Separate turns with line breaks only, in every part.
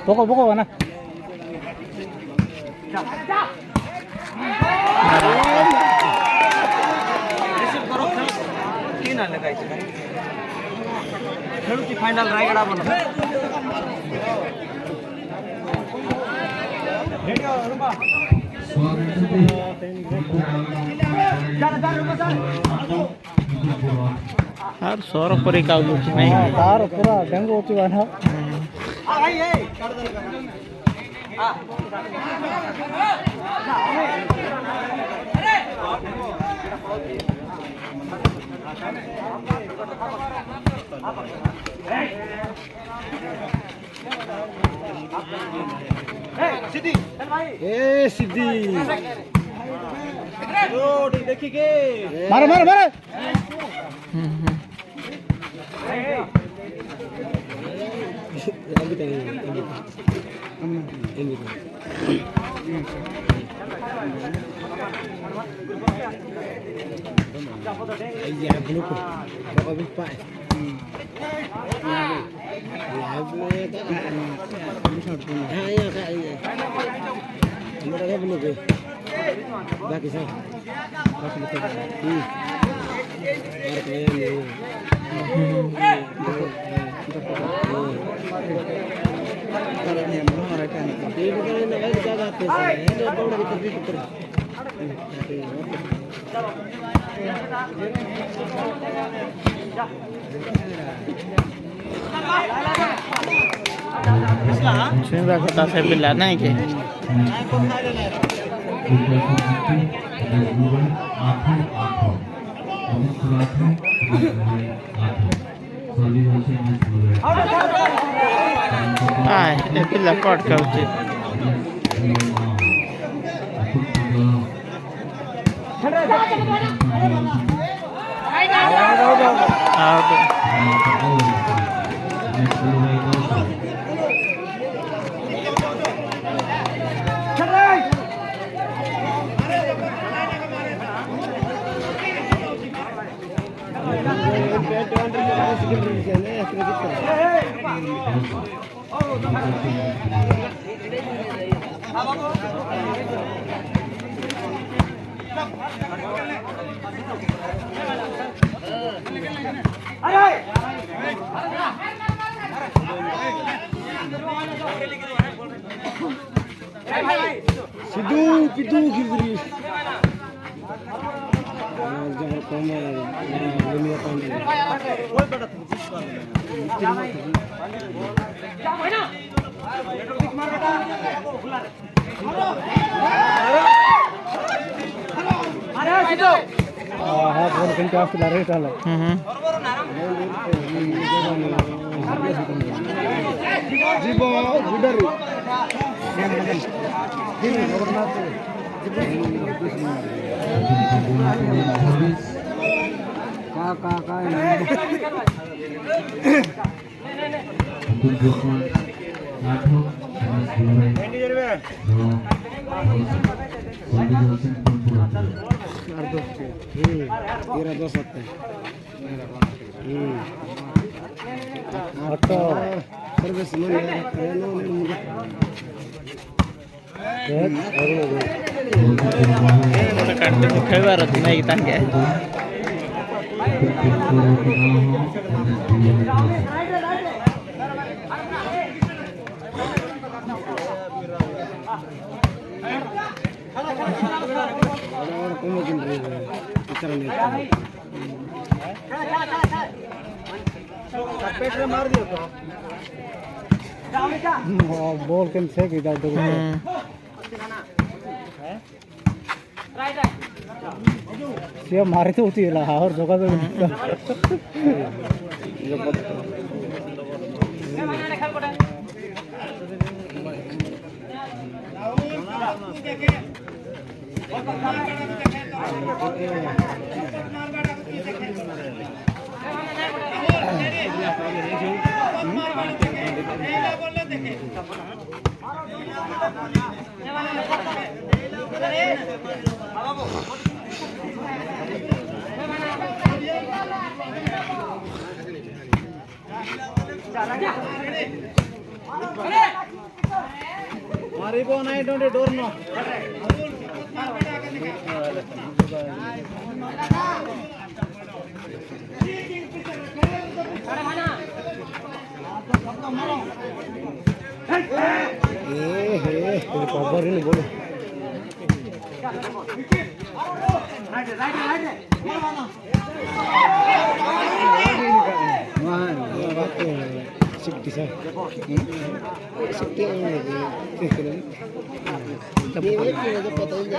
보고 와나.
Final Raigarh
यार 100 रुपये का नहीं तार पूरा डेंगू होती है ना
सिद्धि
ए सिद्धि
देखी के
मारो मारो मारो
बाकी सब
sudah kota saya bilang naik ya. itu lah kot kau cip.
Sidu pidu gibri. Jangan koma ini apa ini?
हाथ भर घंटे आपके लड़े डाला
जीबो गुडर सर्विस
खेळवार नाही तांगे
मार दियो
बॉल कैन से की दाव से मारे तो होती है और जगह तो मारी को नहीं डोंट डोर नो ये कवर ही नहीं बोलो सिक्टी सर सिक्टी पता ही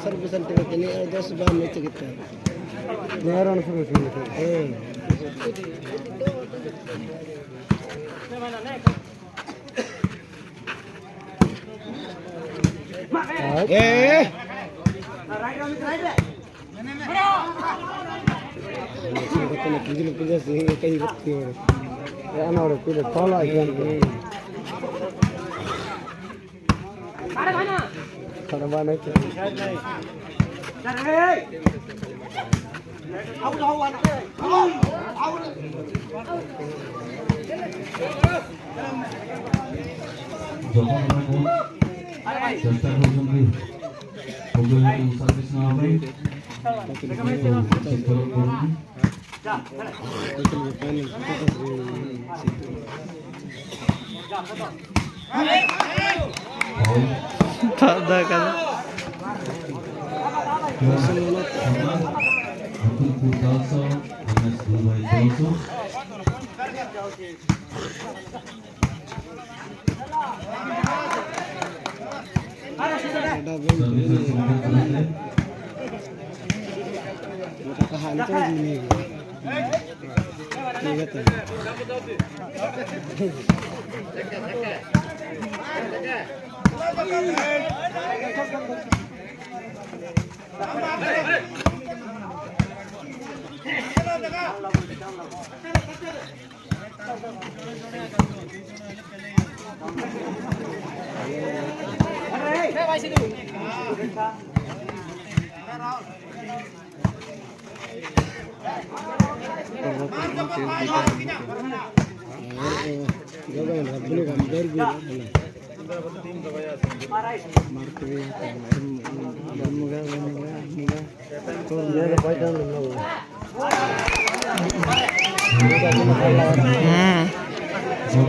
service ini 10 bahan itu kita. Nyaron terus gitu.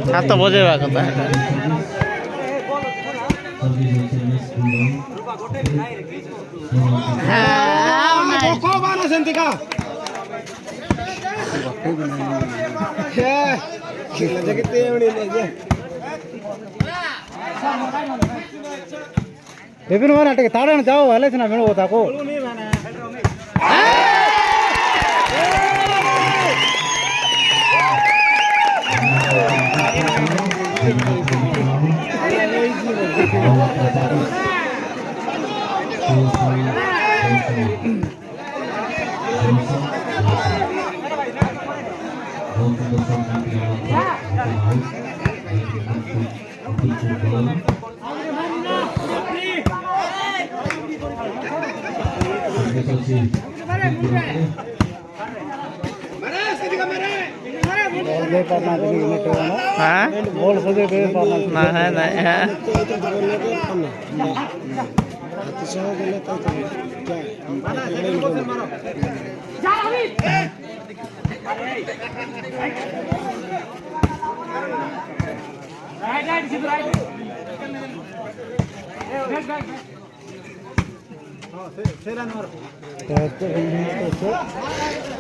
हाथ बजे कता विपिन मान अटके ताड़न जाओ हले ना मेणो होता को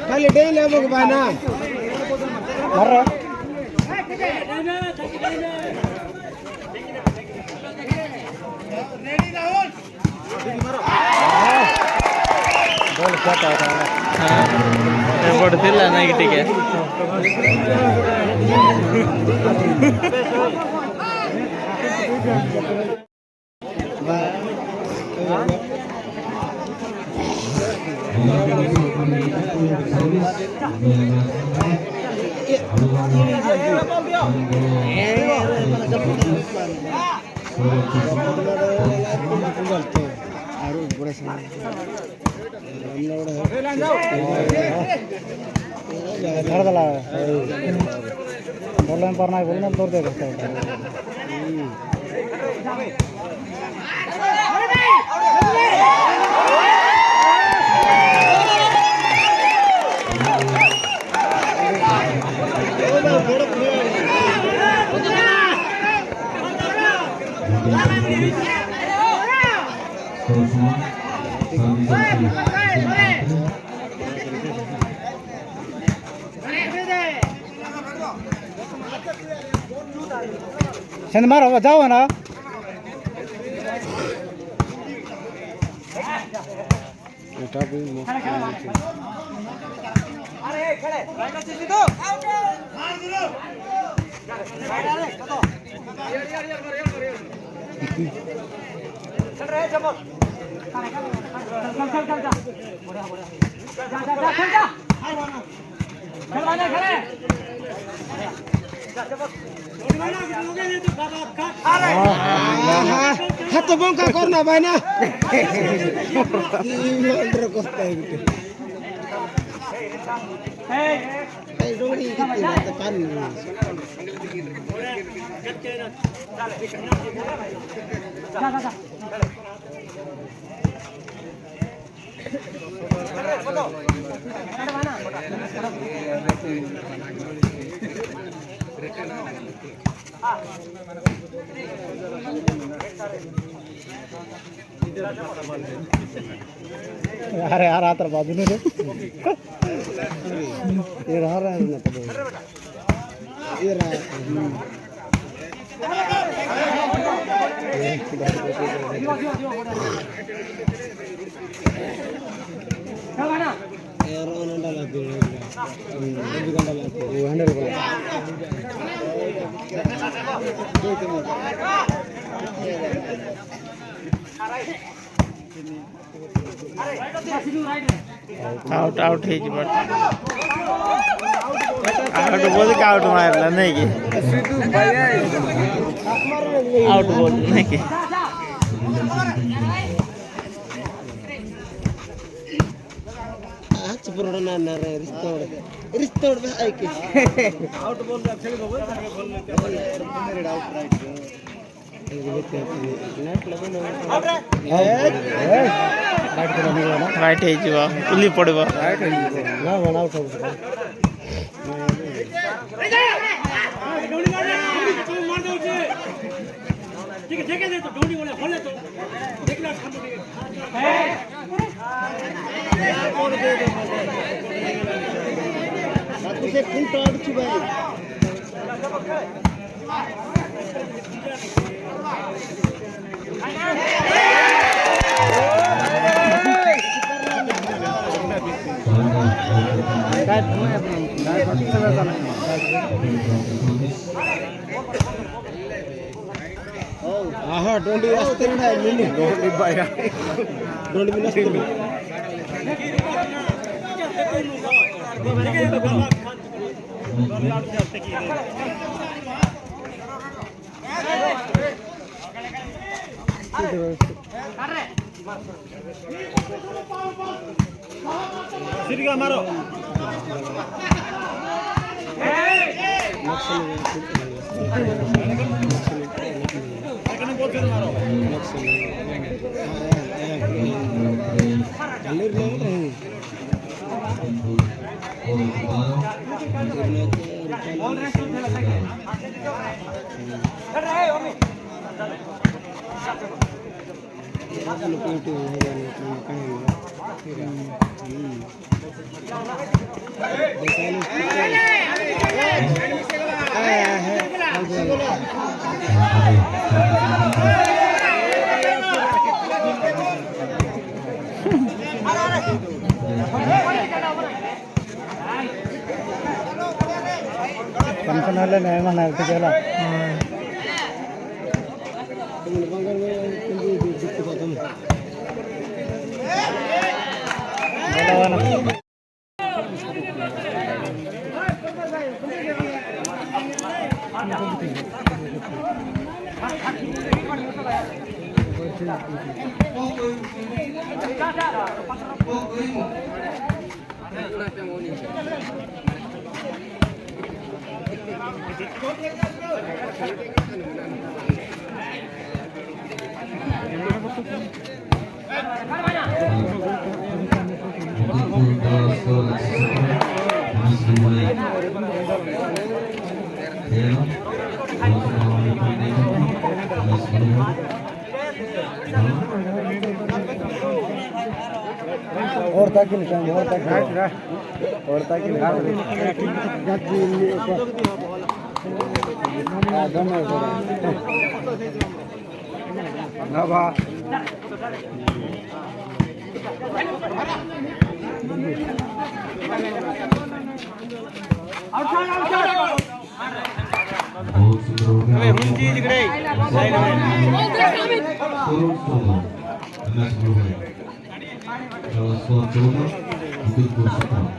खाली डेली बघ बाना
पडतील नाही ठीक आहे बोलना पर नहीं बोलना तोड़ दे चंद मारो जाओ ना
हाथ बंका करना भाई ना डोंगरी
अरे यार आतर बाजू ने
ये रहा है ना तो ये रहा यार ओनंडा लाती है अभी घंटा लाती है 100 रुपए
आउट आउट है जी बट आउट बोल के आउट मारला नहीं की आउट बोल नहीं की
आज पुराना ना ना रे रिस्टोर भाई के आउट बोल रहा खेल बोल मेरे आउट राइट
राइट है जी उल्ली पड़वा राइट है
ना बनाओ सब
ठीक है देखे दे तो ढोनी वाले खोले तो देखना
से फुल टॉर्च भाई आहा डोंडी रास्ते में है मिनी डोंडी बाया डोंडी में रास्ते में
सीधा मारो
ಫಂಕ್ಷನ್ ಅಲ್ಲೇ ನೇಮನ ಆಗ್ತಿದೆಯಲ್ಲ और ताकि निकाल और ताकि ना भा
बहुत सुंदर हो गया मुंजी जिगड़े साइड में स्कोर 14 विकेट को 17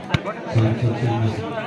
साइड से